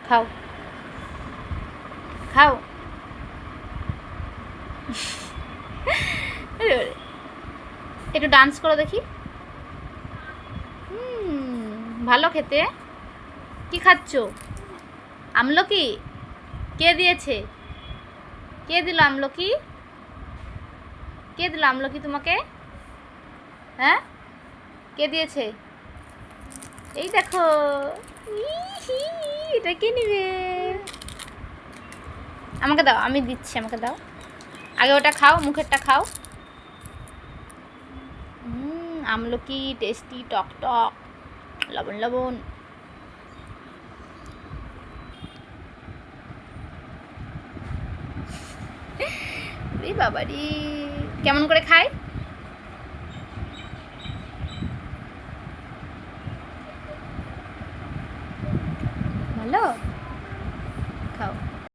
খাও খাও। একটু ডান্স করো দেখি। ভালো খেতে। কি খাচ্ছ? আমলকি? কে দিয়েছে? কে দিল আমলকি? কে দিল আমলকি তোমাকে? হ্যাঁ, কে দিয়েছে? এই দেখো। ইহি, এটা কে নিবে? আমাকে দাও, আমি দিচ্ছি, আমাকে দাও। আগে ওটা খাও, মুখেরটা খাও। আমলকি টেস্টি, টক টক, লবণ লবণ। বাবারি, কেমন করে খায়?